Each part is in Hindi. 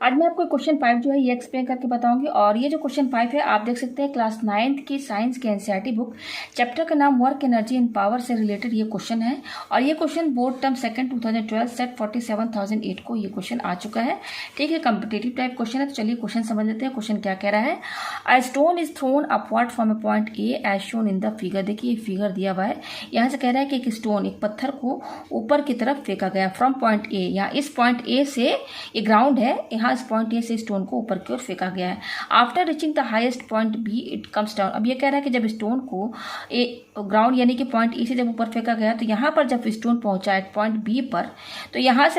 आज मैं आपको क्वेश्चन 5 जो है ये एक्सप्लेन करके बताऊंगी। और ये जो क्वेश्चन 5 है आप देख सकते हैं क्लास 9th की साइंस की एनसीईआरटी बुक चैप्टर का नाम वर्क एनर्जी एंड पावर से रिलेटेड ये क्वेश्चन है। और ये question board term second 2012 set 47,008 को ये क्वेश्चन आ चुका है। ठीक है, कम्पिटेटिव टाइप क्वेश्चन है। तो चलिए क्वेश्चन समझ लेते हैं। क्वेश्चन क्या कह रहा है, a stone is thrown upward from a point A as shown in the figure. देखिए ये फिगर दिया हुआ है, यहाँ से कह रहा है कि एक स्टोन, एक पत्थर को ऊपर की तरफ फेंका गया फ्रॉम पॉइंट ए। यहाँ इस पॉइंट ए से, ये ग्राउंड है, यहाँ इस पॉइंट ए से स्टोन को ऊपर की ओर फेंका गया है। After reaching the highest point B it comes down. अब ये कह रहा है कि जब स्टोन को ग्राउंड यानी कि पॉइंट ई से जब ऊपर फेंका गया तो यहाँ पर जब स्टोन पहुंचा है पॉइंट बी पर, तो यहाँ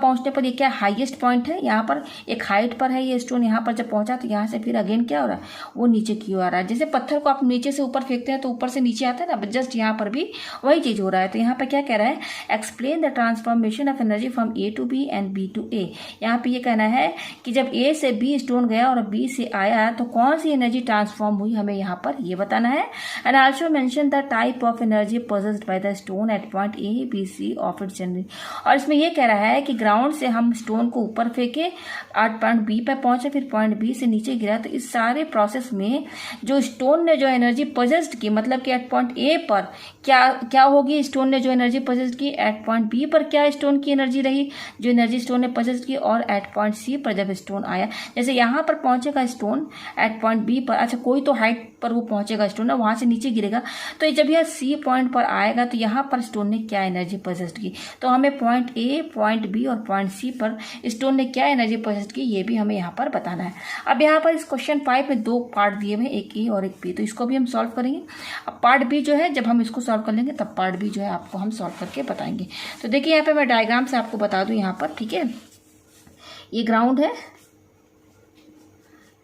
पहुंचने पर ये क्या हाईएस्ट पॉइंट है, यहाँ पर एक हाइट पर है ये स्टोन। यहाँ पर जब पहुंचा तो यहाँ से फिर अगेन क्या हो रहा है, वो नीचे की ओर आ रहा है। जैसे पत्थर को आप नीचे से ऊपर फेंकते हैं तो ऊपर से नीचे आता है ना, जस्ट यहाँ पर भी वही चीज हो रहा है। तो यहाँ पर क्या कह रहा है, explain the transformation of energy from A to B and B to A. यहाँ पे ये कहना है कि जब ए से बी स्टोन गया और बी से आया तो कौन सी एनर्जी ट्रांसफॉर्म हुई, हमें यहाँ पर ये बताना है। And also mention the type of energy possessed by the stone at point A B C of its journey. और इसमें ये कह रहा है कि ग्राउंड से हम स्टोन को ऊपर फेंके, आठ पॉइंट बी पर पहुंचे, फिर पॉइंट बी से नीचे गिरा, तो इस सारे प्रोसेस में जो स्टोन ने जो एनर्जी पोजेस्ड की, मतलब कि एट पॉइंट ए पर क्या होगी, स्टोन ने जो एनर्जी पोजेस्ड की, एट पॉइंट बी पर क्या स्टोन की एनर्जी रही, जो एनर्जी स्टोन ने पोजेस्ड की, और एट पॉइंट सी पर जब स्टोन आया, जैसे यहाँ पर पहुंचेगा स्टोन एट पॉइंट बी पर, अच्छा कोई तो हाइट पर वो पहुंचेगा स्टोन ना, वहां से नीचे गिरेगा, तो जब यह सी पॉइंट पर आएगा तो यहाँ पर स्टोन ने क्या एनर्जी पोजेस्ड की। तो हमें पॉइंट ए, पॉइंट बी और पॉइंट सी पर स्टोन ने क्या एनर्जी पोजेस्ड की, ये भी हमें यहाँ पर बताना है। अब यहाँ पर इस क्वेश्चन 5 में दो पार्ट दिए हुए हैं, एक ए और एक बी, तो इसको भी हम सॉल्व करेंगे। अब पार्ट बी जो है जब हम इसको सॉल्व कर लेंगे तब पार्ट बी जो है आपको हम सॉल्व करके बताएंगे। तो देखिए यहाँ पे मैं डायग्राम से आपको बता दूं यहाँ पर, ठीक है, ये ग्राउंड है,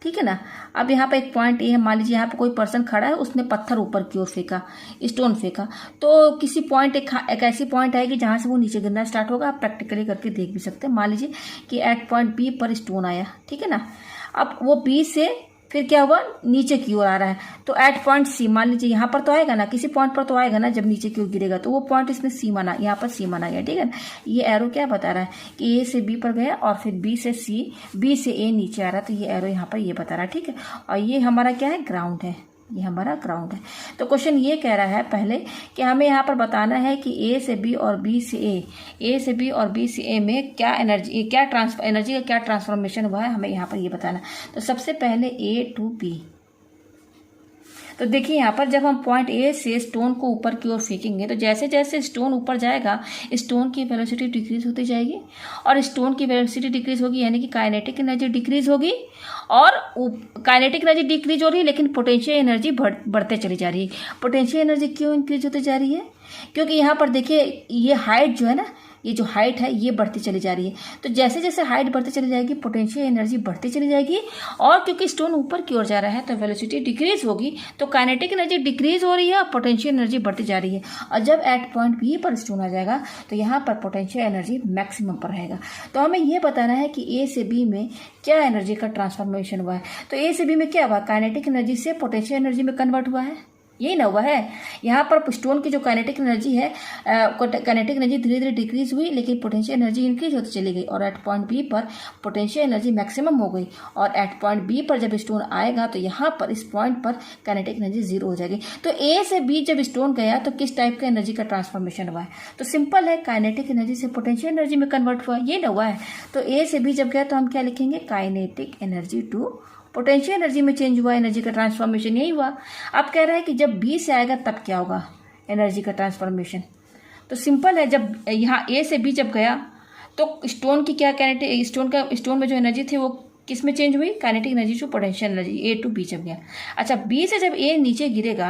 ठीक है ना। अब यहाँ पे एक पॉइंट ए है, मान लीजिए यहाँ पे कोई पर्सन खड़ा है, उसने पत्थर ऊपर की ओर फेंका, स्टोन फेंका, तो किसी पॉइंट एक ऐसी पॉइंट आएगी जहाँ से वो नीचे गिरना स्टार्ट होगा। आप प्रैक्टिकली करके देख भी सकते हैं। मान लीजिए कि एट पॉइंट बी पर स्टोन आया, ठीक है ना। अब वो बी से फिर क्या हुआ, नीचे की ओर आ रहा है, तो एट पॉइंट सी, मान लीजिए यहाँ पर तो आएगा ना, किसी पॉइंट पर तो आएगा ना जब नीचे की ओर गिरेगा, तो वो पॉइंट इसने सी माना, यहाँ पर सी माना गया, ठीक है ना। ये एरो क्या बता रहा है कि ए से बी पर गया और फिर बी से सी, बी से ए नीचे आ रहा है, तो ये एरो यहाँ पर ये बता रहा है, ठीक है। और ये हमारा क्या है, ग्राउंड है, ये हमारा ग्राउंड है। तो क्वेश्चन ये कह रहा है पहले कि हमें यहाँ पर बताना है कि ए से बी और बी से ए से बी और बी से ए में क्या एनर्जी, एनर्जी का क्या ट्रांसफॉर्मेशन हुआ है, हमें यहाँ पर ये बताना है। तो सबसे पहले ए टू बी, तो देखिए यहाँ पर जब हम पॉइंट ए से स्टोन को ऊपर की ओर फेंकेंगे तो जैसे जैसे स्टोन ऊपर जाएगा स्टोन की वेलोसिटी डिक्रीज होती जाएगी, और स्टोन की वेलोसिटी डिक्रीज होगी यानी कि काइनेटिक एनर्जी डिक्रीज होगी, और काइनेटिक एनर्जी डिक्रीज हो रही है लेकिन पोटेंशियल एनर्जी बढ़ते चली जा रही है। पोटेंशियल एनर्जी क्यों इंक्रीज होती जा रही है, क्योंकि यहाँ पर देखिए ये हाइट जो है ना, ये जो हाइट है ये बढ़ती चली जा रही है। तो जैसे जैसे हाइट बढ़ती चली जाएगी पोटेंशियल एनर्जी बढ़ती चली जाएगी, और क्योंकि स्टोन ऊपर की ओर जा रहा है तो वेलोसिटी डिक्रीज होगी, तो काइनेटिक एनर्जी डिक्रीज हो रही है और पोटेंशियल एनर्जी बढ़ती जा रही है। और जब एट पॉइंट बी पर स्टोन आ जाएगा तो यहाँ पर पोटेंशियल एनर्जी मैक्सिमम पर रहेगा। तो हमें ये बताना है कि ए से बी में क्या एनर्जी का ट्रांसफॉर्मेशन हुआ है। तो ए से बी में क्या हुआ, काइनेटिक एनर्जी से पोटेंशियल एनर्जी में कन्वर्ट हुआ है, यही ना हुआ है। यहाँ पर स्टोन की जो काइनेटिक एनर्जी है, काइनेटिक एनर्जी धीरे धीरे डिक्रीज हुई लेकिन पोटेंशियल एनर्जी इंक्रीज होती चली गई, और एट पॉइंट बी पर पोटेंशियल एनर्जी मैक्सिमम हो गई, और एट पॉइंट बी पर जब स्टोन आएगा तो यहाँ पर इस पॉइंट पर काइनेटिक एनर्जी जीरो हो जाएगी। तो ए से बी जब स्टोन गया तो किस टाइप का एनर्जी का ट्रांसफॉर्मेशन हुआ है, तो सिंपल है, काइनेटिक एनर्जी से पोटेंशियल एनर्जी में कन्वर्ट हुआ, ये ना हुआ है। तो ए से बी जब गया तो हम क्या लिखेंगे, kinetic energy to potential energy में चेंज हुआ, एनर्जी का ट्रांसफॉर्मेशन यही हुआ। अब कह रहा है कि जब बी से आएगा तब क्या होगा एनर्जी का ट्रांसफॉर्मेशन, तो सिंपल है, जब यहाँ ए से बी जब गया तो स्टोन की क्या काइनेटिक, स्टोन में जो एनर्जी थी वो किस में चेंज हुई, kinetic energy to potential energy, A to B जब गया। अच्छा बी से जब ए नीचे गिरेगा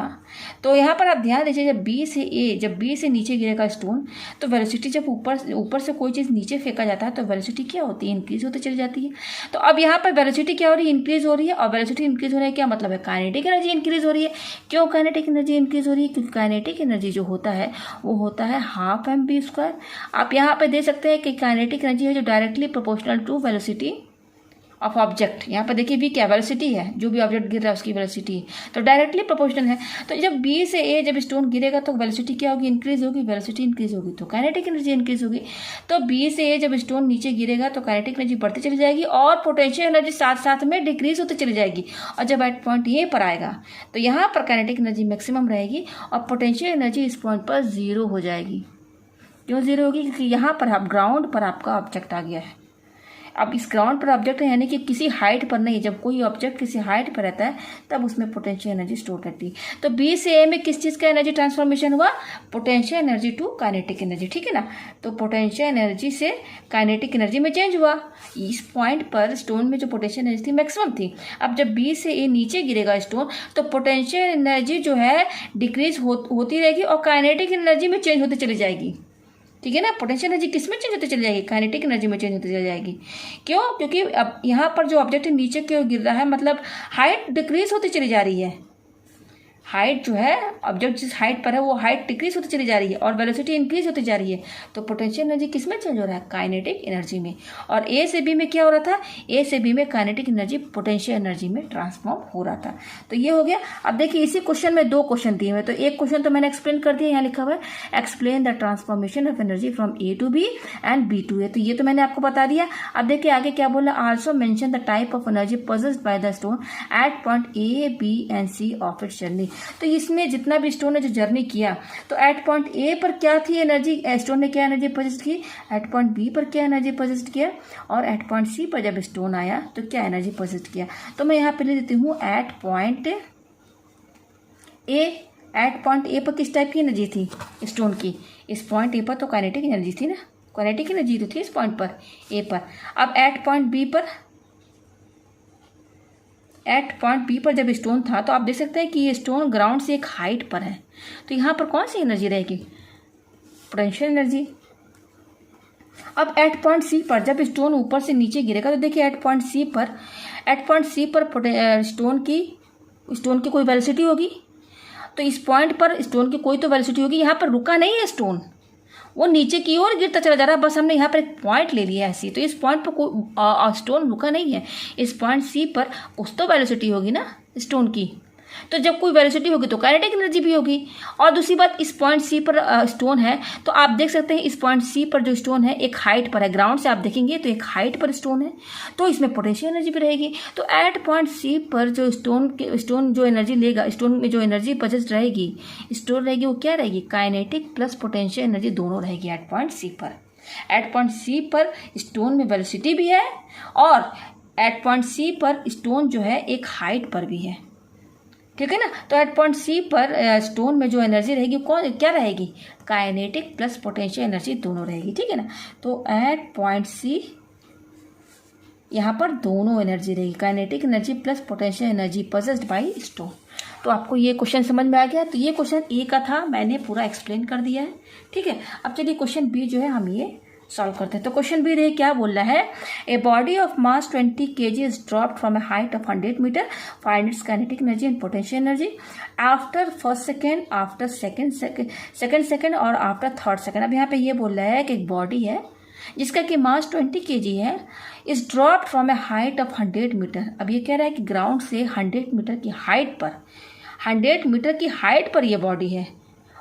तो यहाँ पर आप ध्यान दीजिए, जब बी से नीचे गिरेगा स्टोन तो वेलोसिटी जब ऊपर से कोई चीज़ नीचे फेंका जाता है तो वेलोसिटी क्या होती है, इंक्रीज होती चली जाती है। तो अब यहाँ पर वेलोसिटी क्या हो रही है, इंक्रीज हो रही है, और वेलोसिटी इंक्रीज होने का क्या मतलब है, काइनेटिक एनर्जी इंक्रीज हो रही है। क्यों काइनेटिक एनर्जी इंक्रीज हो रही है, क्योंकि काइनेटिक एनर्जी जो होता है वो होता है हाफ mv²। आप यहाँ पे दे सकते हैं कि काइनेटिक एनर्जी है जो directly proportional to velocity of object, यहाँ पर देखिए v क्या वेलोसिटी है, जो भी ऑब्जेक्ट गिर रहा है उसकी वेलोसिटी है, तो डायरेक्टली प्रोपोर्शनल है। तो जब b से a जब स्टोन गिरेगा तो वेलोसिटी क्या होगी, इंक्रीज होगी, वेलोसिटी इंक्रीज होगी तो काइनेटिक एनर्जी इंक्रीज होगी। तो b से a जब स्टोन नीचे गिरेगा तो काइनेटिक एनर्जी बढ़ती चली जाएगी और पोटेंशियल एनर्जी साथ साथ में डिक्रीज होती चली जाएगी। और जब एट पॉइंट a पर आएगा तो यहाँ पर काइनेटिक एनर्जी मैक्सिमम रहेगी और पोटेंशियल एनर्जी इस पॉइंट पर जीरो हो जाएगी। क्यों जीरो होगी, क्योंकि यहाँ पर आप ग्राउंड पर आपका ऑब्जेक्ट आ गया है। अब इस ग्राउंड पर ऑब्जेक्ट है यानी कि किसी हाइट पर नहीं, जब कोई ऑब्जेक्ट किसी हाइट पर रहता है तब उसमें पोटेंशियल एनर्जी स्टोर रहती है। तो बी से ए में किस चीज़ का एनर्जी ट्रांसफॉर्मेशन हुआ, potential energy to kinetic energy, ठीक है ना। तो पोटेंशियल एनर्जी से काइनेटिक एनर्जी में चेंज हुआ। इस पॉइंट पर स्टोन में जो पोटेंशियल एनर्जी थी मैक्सिमम थी। अब जब बी से ए नीचे गिरेगा स्टोन तो पोटेंशियल एनर्जी जो है डिक्रीज होती रहेगी और काइनेटिक एनर्जी में चेंज होती चली जाएगी, ठीक है ना। पोटेंशियल एनर्जी किस में चेंज होती चली जाएगी, काइनेटिक एनर्जी में चेंज होती चली जाएगी। क्यों, क्योंकि अब यहाँ पर जो ऑब्जेक्ट नीचे की ओर गिर रहा है मतलब हाइट डिक्रीज होती चली जा रही है। हाइट जो है ऑब्जेक्ट जिस हाइट पर है वो हाइट डिक्रीज होती चली जा रही है और वेलोसिटी इंक्रीज होती जा रही है। तो पोटेंशियल एनर्जी किस में चेंज हो रहा है, काइनेटिक एनर्जी में। और ए से बी में क्या हो रहा था, ए से बी में काइनेटिक एनर्जी पोटेंशियल एनर्जी में ट्रांसफॉर्म हो रहा था। तो ये हो गया। अब देखिए इसी क्वेश्चन में दो क्वेश्चन दिए हुए, तो एक क्वेश्चन तो मैंने एक्सप्लेन कर दिया, यहाँ लिखा हुआ है explain the transformation of energy from A to B and B to A, तो ये तो मैंने आपको बता दिया। अब देखिए आगे क्या बोला, also mention the type of energy possessed by the stone at point A B and C of its journey. तो इसमें जितना भी स्टोन ने जो जर्नी किया तो एट पॉइंट ए पर क्या थी एनर्जी, स्टोन ने क्या एनर्जी पोजेस्ट की, एट पॉइंट बी पर क्या एनर्जी पोजेस्ट किया और एट पॉइंट सी पर जब स्टोन आया तो क्या एनर्जी पोजेस्ट किया। तो मैं यहाँ पे ले देती हूँ at point A. At point A पर किस टाइप की एनर्जी थी स्टोन की, इस पॉइंट ए पर तो काइनेटिक एनर्जी थी ना, काइनेटिक एनर्जी तो थी इस पॉइंट पर ए पर। अब एट पॉइंट बी पर, एट पॉइंट बी पर जब स्टोन था तो आप देख सकते हैं कि ये स्टोन ग्राउंड से एक हाइट पर है, तो यहाँ पर कौन सी एनर्जी रहेगी, पोटेंशियल एनर्जी। अब एट पॉइंट सी पर जब स्टोन ऊपर से नीचे गिरेगा तो देखिए एट पॉइंट सी पर स्टोन की कोई वेलोसिटी होगी, तो इस पॉइंट पर स्टोन की कोई तो वेलोसिटी होगी। यहाँ पर रुका नहीं है स्टोन, वो नीचे की ओर गिरता चला जा रहा है, बस हमने यहाँ पर एक पॉइंट ले लिया है ऐसी। तो इस पॉइंट पर कोई स्टोन रुका नहीं है, इस पॉइंट सी पर कुछ तो वेलोसिटी होगी ना स्टोन की, तो जब कोई वेलोसिटी होगी तो काइनेटिक एनर्जी भी होगी। और दूसरी बात, इस पॉइंट सी पर स्टोन है तो आप देख सकते हैं इस पॉइंट सी पर जो स्टोन है एक हाइट पर है, ग्राउंड से आप देखेंगे तो एक हाइट पर स्टोन है, तो इसमें पोटेंशियल एनर्जी भी रहेगी। तो एट पॉइंट सी पर जो स्टोन जो एनर्जी लेगा, स्टोन में जो एनर्जी पोजेस्ड रहेगी, स्टोर रहेगी, वो क्या रहेगी, काइनेटिक प्लस पोटेंशियल एनर्जी दोनों रहेगी एट पॉइंट सी पर। एट पॉइंट सी पर स्टोन में वेलोसिटी भी है और एट पॉइंट सी पर स्टोन जो है एक हाइट पर भी है, ठीक है ना। तो एट पॉइंट सी पर स्टोन में जो एनर्जी रहेगी कौन क्या रहेगी, काइनेटिक प्लस पोटेंशियल एनर्जी दोनों रहेगी, ठीक है ना। तो एट पॉइंट सी यहाँ पर दोनों एनर्जी रहेगी, kinetic energy plus potential energy possessed by stone. तो आपको ये क्वेश्चन समझ में आ गया। तो ये क्वेश्चन ए का था, मैंने पूरा एक्सप्लेन कर दिया है, ठीक है। अब चलिए क्वेश्चन बी जो है हम ये सॉल्व करते हैं। तो क्वेश्चन बी देखिए क्या बोल रहा है, a body of mass 20 kg is dropped from a height of 100 metre, find its kinetic energy and potential energy after first second, after second second और आफ्टर थर्ड सेकेंड। अब यहाँ पे ये बोल रहा है कि एक बॉडी है जिसका कि मास 20 kg है, is dropped from a height of 100 metre. अब ये कह रहा है कि ग्राउंड से 100 मीटर की हाइट पर, 100 मीटर की हाइट पर यह बॉडी है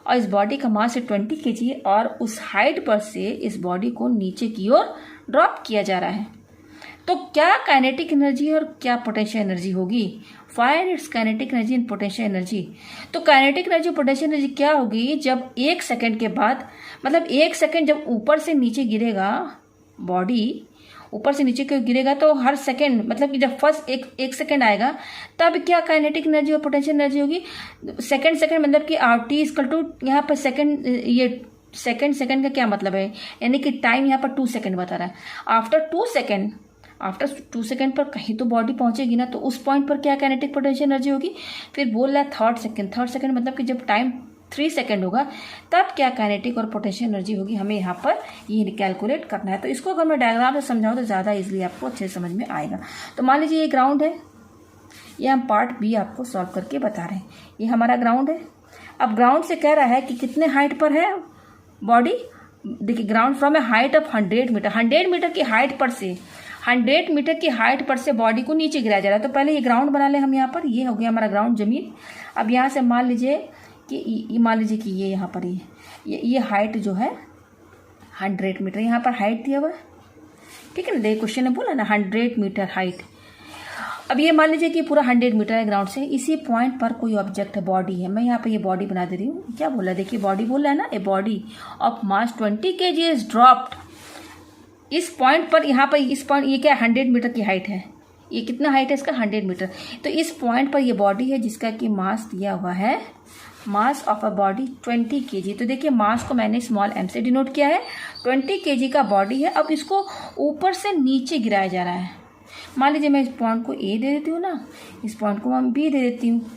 और इस बॉडी का मास है 20 kg और उस हाइट पर से इस बॉडी को नीचे की ओर ड्रॉप किया जा रहा है। तो क्या काइनेटिक एनर्जी और क्या पोटेंशियल एनर्जी होगी, find its kinetic energy and potential energy. तो काइनेटिक एनर्जी पोटेंशियल एनर्जी क्या होगी, जब 1 सेकेंड के बाद, मतलब 1 सेकेंड जब ऊपर से नीचे गिरेगा, बॉडी ऊपर से नीचे क्यों गिरेगा तो हर सेकंड, मतलब कि जब फर्स्ट एक सेकंड आएगा तब क्या काइनेटिक एनर्जी और पोटेंशियल एनर्जी होगी, सेकंड मतलब कि RT इक्वल टू, यहाँ पर सेकंड, ये सेकंड का क्या मतलब है, यानी कि टाइम यहाँ पर 2 सेकंड बता रहा है। आफ्टर 2 सेकंड पर कहीं तो बॉडी पहुंचेगी ना, तो उस पॉइंट पर क्या काइनेटिक पोटेंशियल एनर्जी होगी। फिर बोल रहा है थर्ड सेकंड मतलब कि जब टाइम 3 सेकंड होगा तब क्या काइनेटिक और पोटेंशियल एनर्जी होगी, हमें यहाँ पर ये कैलकुलेट करना है। तो इसको अगर मैं डायग्राम से समझाऊँ तो ज़्यादा इजीली आपको अच्छे समझ में आएगा। तो मान लीजिए ये ग्राउंड है, ये हम पार्ट बी आपको सॉल्व करके बता रहे हैं। ये हमारा ग्राउंड है। अब ग्राउंड से कह रहा है कि कितने हाइट पर है बॉडी, देखिए ground from a height of 100 metre, 100 metre की हाइट पर से 100 मीटर की हाइट पर से बॉडी को नीचे गिराया जा रहा है। तो पहले ये ग्राउंड बना ले हम यहाँ पर, ये हो गया हमारा ग्राउंड ज़मीन। अब यहाँ से मान लीजिए कि मान लीजिए कि ये यहाँ पर ये हाइट जो है 100 मीटर, यहाँ पर हाइट दिया हुआ है, ठीक है ना। देखिए क्वेश्चन ने बोला ना 100 मीटर हाइट। अब ये मान लीजिए कि पूरा 100 मीटर है ग्राउंड से, इसी पॉइंट पर कोई ऑब्जेक्ट है, बॉडी है। मैं यहाँ पे ये बॉडी बना दे रही हूँ। क्या बोला, देखिए बॉडी बोल रहा है ना, ए body of mass 20 kg is dropped. इस पॉइंट पर, यहाँ पर इस पॉइंट, ये क्या 100 मीटर की हाइट है, ये कितना हाइट है इसका 100 मीटर। तो इस पॉइंट पर ये बॉडी है जिसका कि मास दिया हुआ है, mass of a body 20 kg। तो देखिए मास को मैंने स्मॉल m से डिनोट किया है, 20 kg का बॉडी है। अब इसको ऊपर से नीचे गिराया जा रहा है। मान लीजिए मैं इस पॉइंट को A दे देती हूँ ना, इस पॉइंट को मैं B दे देती हूँ।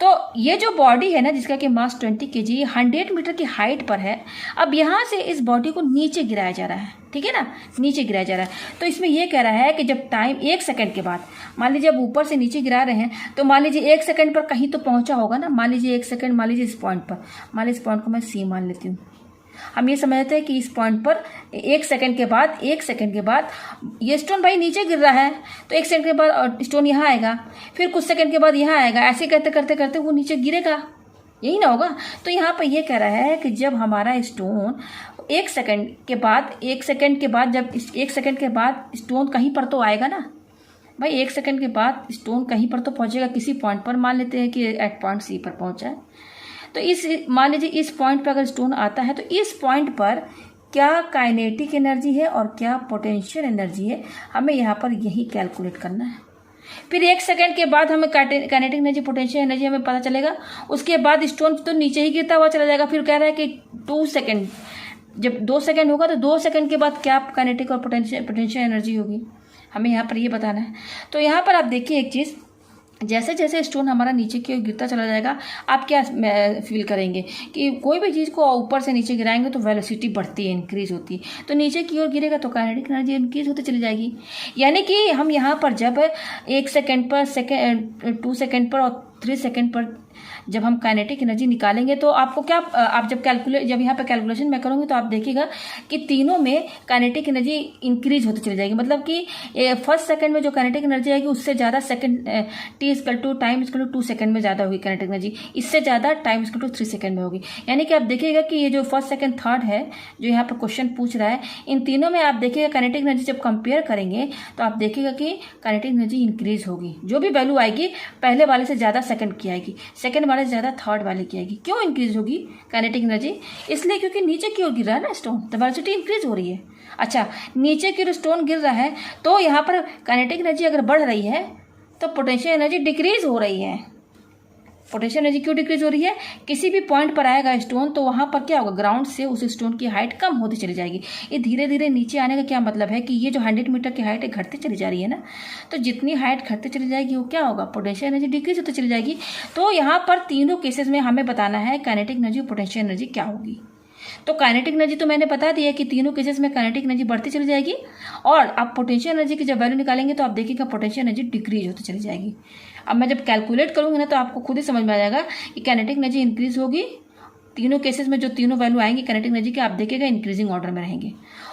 तो ये जो बॉडी है ना जिसका कि मास 20 kg 100 मीटर की हाइट पर है, अब यहाँ से इस बॉडी को नीचे गिराया जा रहा है, ठीक है ना, नीचे गिराया जा रहा है। तो इसमें ये कह रहा है कि जब टाइम 1 सेकंड के बाद, मान लीजिए अब ऊपर से नीचे गिरा रहे हैं, तो मान लीजिए 1 सेकंड पर कहीं तो पहुंचा होगा ना। मान लीजिए 1 सेकंड, मान लीजिए इस पॉइंट पर, मान लीजिए इस पॉइंट को मैं C मान लेती हूँ। हम ये समझते हैं कि इस पॉइंट पर 1 सेकंड के बाद ये स्टोन भाई नीचे गिर रहा है, तो 1 सेकंड के बाद स्टोन यहाँ आएगा, फिर कुछ सेकंड के बाद यहाँ आएगा, ऐसे करते करते करते वो नीचे गिरेगा, यही ना होगा। तो यहाँ पर ये कह रहा है कि जब हमारा स्टोन 1 सेकंड के बाद जब 1 सेकंड के बाद स्टोन कहीं पर तो आएगा ना भाई, 1 सेकंड के बाद स्टोन कहीं पर तो पहुँचेगा किसी पॉइंट पर। मान लेते हैं कि एट पॉइंट C पर पहुँचा है। तो इस, मान लीजिए इस पॉइंट पर अगर स्टोन आता है, तो इस पॉइंट पर क्या काइनेटिक एनर्जी है और क्या पोटेंशियल एनर्जी है, हमें यहाँ पर यही कैलकुलेट करना है। फिर 1 सेकंड के बाद हमें काइनेटिक एनर्जी, पोटेंशियल एनर्जी हमें पता चलेगा। उसके बाद स्टोन तो नीचे ही गिरता हुआ चला जाएगा। फिर कह रहा है कि 2 सेकंड, जब 2 सेकंड होगा तो 2 सेकंड के बाद क्या काइनेटिक और पोटेंशियल एनर्जी होगी, हमें यहाँ पर ये बताना है। तो यहाँ पर आप देखिए एक चीज़, जैसे जैसे स्टोन हमारा नीचे की ओर गिरता चला जाएगा, आप क्या फील करेंगे कि कोई भी चीज़ को ऊपर से नीचे गिराएंगे तो वेलोसिटी बढ़ती है, इंक्रीज होती है। तो नीचे की ओर गिरेगा तो काइनेटिक एनर्जी इंक्रीज होती चली जाएगी। यानी कि हम यहाँ पर जब 1 सेकंड पर, 2 सेकंड पर और 3 सेकंड पर जब हम काइनेटिक एनर्जी निकालेंगे, तो आपको क्या, आप जब यहाँ पे कैलकुलेशन मैं करूँगी तो आप देखिएगा कि तीनों में काइनेटिक एनर्जी इंक्रीज होती चली जाएगी। मतलब कि फर्स्ट सेकंड में जो काइनेटिक एनर्जी आएगी उससे ज़्यादा सेकंड टाइम 2 सेकंड में ज़्यादा होगी काइनेटिक एनर्जी, इससे ज़्यादा टाइम 3 सेकंड में होगी। यानी कि आप देखिएगा कि ये जो फर्स्ट सेकंड थर्ड है जो यहाँ पर क्वेश्चन पूछ रहा है, इन तीनों में आप देखिएगा काइनेटिक एनर्जी जब कंपेयर करेंगे तो आप देखिएगा कि काइनेटिक एनर्जी इंक्रीज होगी। जो भी वैल्यू आएगी पहले वाले से ज़्यादा सेकंड की आएगी, सेकंड वाले से ज़्यादा थर्ड वाले की आएगी। क्यों इंक्रीज होगी काइनेटिक एनर्जी? इसलिए क्योंकि नीचे की ओर गिर रहा है ना स्टोन, तो वेलोसिटी इंक्रीज हो रही है। अच्छा, नीचे की ओर स्टोन गिर रहा है तो यहाँ पर काइनेटिक एनर्जी अगर बढ़ रही है तो पोटेंशियल एनर्जी डिक्रीज हो रही है। पोटेंशियल एनर्जी क्यों डिक्रीज हो रही है? किसी भी पॉइंट पर आएगा स्टोन तो वहाँ पर क्या होगा, ग्राउंड से उस स्टोन की हाइट कम होती चली जाएगी। ये धीरे धीरे नीचे आने का क्या मतलब है कि ये जो 100 मीटर की हाइट है घटती चली जा रही है ना, तो जितनी हाइट घटती चली जाएगी वो क्या होगा, पोटेंशियल एनर्जी डिक्रीज होती चली जाएगी। तो यहाँ पर तीनों केसेस में हमें बताना है काइनेटिक एनर्जी और पोटेंशियल एनर्जी क्या होगी। तो काइनेटिक एनर्जी तो मैंने बता दिया कि तीनों केसेस में काइनेटिक एनर्जी बढ़ती चली जाएगी, और आप पोटेंशियल एनर्जी की जब वैल्यू निकालेंगे तो आप देखिएगा पोटेंशियल एनर्जी डिक्रीज होती चली जाएगी। अब मैं जब कैलकुलेट करूँगी ना तो आपको खुद ही समझ में आ जाएगा कि काइनेटिक एनर्जी इंक्रीज होगी तीनों केसेस में। जो तीनों वैल्यू आएंगे काइनेटिक एनर्जी के आप देखिएगा इंक्रीजिंग ऑर्डर में रहेंगे,